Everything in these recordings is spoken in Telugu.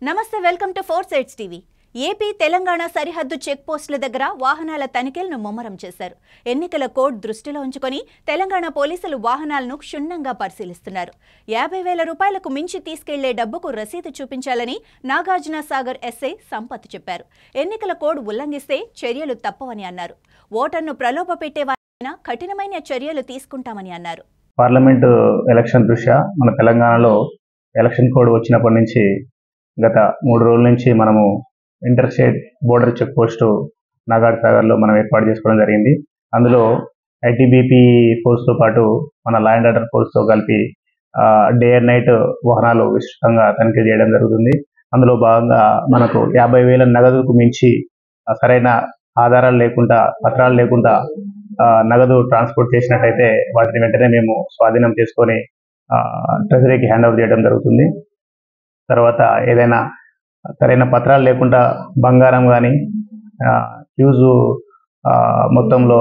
నమస్తే welcome to 4 sides TV. AP Telangana సరిహద్దు చెక్ పోస్టుల దగ్గర వాహనాల తనిఖీలను ముమ్మరం చేశారు. ఎన్నికల కోడ్ దృష్టిలో ఉంచుకొని తెలంగాణ పోలీసులు వాహనాలను క్షుణ్ణంగా పరిశీలిస్తున్నారు. 50,000 రూపాయలకు మించి తీసుకెళ్లే డబ్బుకు రసీదు చూపించాలని నాగార్జున సాగర్ ఎస్ఐ సంపత్ చెప్పారు. ఎన్నికల కోడ్ ఉల్లంఘిస్తే చర్యలు తప్పవని అన్నారు. ఓటర్ను ప్రలోభపెట్టే వారైనా కఠినమైన చర్యలు తీసుకుంటామని అన్నారు. పార్లమెంటు ఎలక్షన్ దృష్ట్యా మన తెలంగాణలో ఎలక్షన్ కోడ్ వచ్చినప్పటి నుంచి గత 3 రోజుల నుంచి మనము inter state border check post Nagarjuna సాగర్లో మనం ఏర్పాటు చేసుకోవడం జరిగింది. అందులో ఐటీబీపీ ఫోర్స్తో పాటు మన లా అండ్ ఆర్డర్ ఫోర్స్తో కలిపి డే అండ్ నైట్ వాహనాలు విస్తృతంగా తనిఖీ చేయడం జరుగుతుంది. అందులో భాగంగా మనకు 50,000 నగదుకు మించి సరైన ఆధారాలు లేకుండా, పత్రాలు లేకుండా నగదు ట్రాన్స్పోర్ట్ చేసినట్టయితే వాటిని వెంటనే మేము స్వాధీనం చేసుకొని ట్రెజరీకి హ్యాండ్ ఓవర్ చేయడం జరుగుతుంది. తర్వాత ఏదైనా సరైన పత్రాలు లేకుండా బంగారం కానీ హ్యూజ్ మొత్తంలో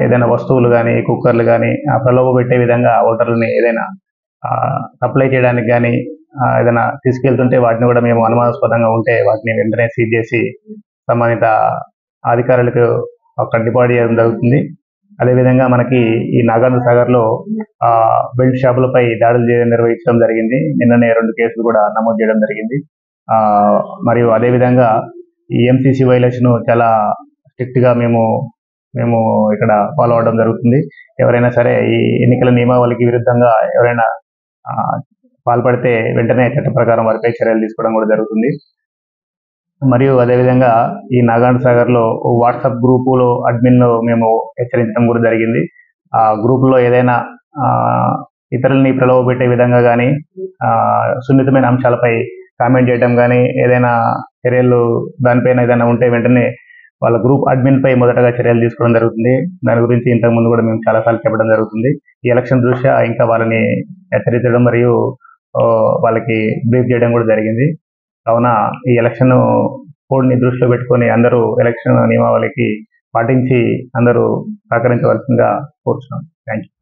ఏదైనా వస్తువులు కానీ, కుక్కర్లు కానీ ప్రలోభ పెట్టే విధంగా ఓటర్లని ఏదైనా సప్లై చేయడానికి కానీ ఏదైనా తీసుకెళ్తుంటే వాటిని కూడా మేము అనుమానాస్పదంగా ఉంటే వాటిని వెంటనే సీజ్ చేసి సంబంధిత అధికారులకు కట్టుబాటు చేయడం జరుగుతుంది. అదేవిధంగా మనకి ఈ నాగార్జున సాగర్లో బెల్ట్ షాపులపై దాడులు నిర్వహించడం జరిగింది. నిన్ననే 2 కేసులు కూడా నమోదు చేయడం జరిగింది. మరియు అదేవిధంగా ఈ ఎంసీసీ వైలేషన్ చాలా స్ట్రిక్ట్గా మేము ఇక్కడ ఫాలో అవడం జరుగుతుంది. ఎవరైనా సరే ఈ ఎన్నికల నియమావళికి విరుద్ధంగా ఎవరైనా పాల్పడితే వెంటనే చట్ట ప్రకారం వారిపై చర్యలు తీసుకోవడం కూడా జరుగుతుంది. మరియు అదేవిధంగా ఈ నాగార్జున సాగర్లో వాట్సాప్ గ్రూపులో అడ్మిన్లో మేము హెచ్చరించడం కూడా జరిగింది. ఆ గ్రూపులో ఏదైనా ఇతరులని ప్రలోభపెట్టే విధంగా కానీ, సున్నితమైన అంశాలపై కామెంట్ చేయడం కానీ, ఏదైనా చర్యలు దానిపైన ఏదైనా ఉంటే వెంటనే వాళ్ళ గ్రూప్ అడ్మిన్పై మొదటగా చర్యలు తీసుకోవడం జరుగుతుంది. దాని గురించి ఇంతకుముందు కూడా మేము చాలాసార్లు చెప్పడం జరుగుతుంది. ఈ ఎలక్షన్ దృష్ట్యా ఇంకా వాళ్ళని హెచ్చరించడం మరియు వాళ్ళకి బ్రీఫ్ చేయడం కూడా జరిగింది. కావున ఈ ఎలక్షన్ కోడ్ని దృష్టిలో పెట్టుకొని అందరూ ఎలక్షన్ నియమావళికి పాటించి అందరూ సహకరించవలసిందిగా కోరుతున్నాం. Thank you.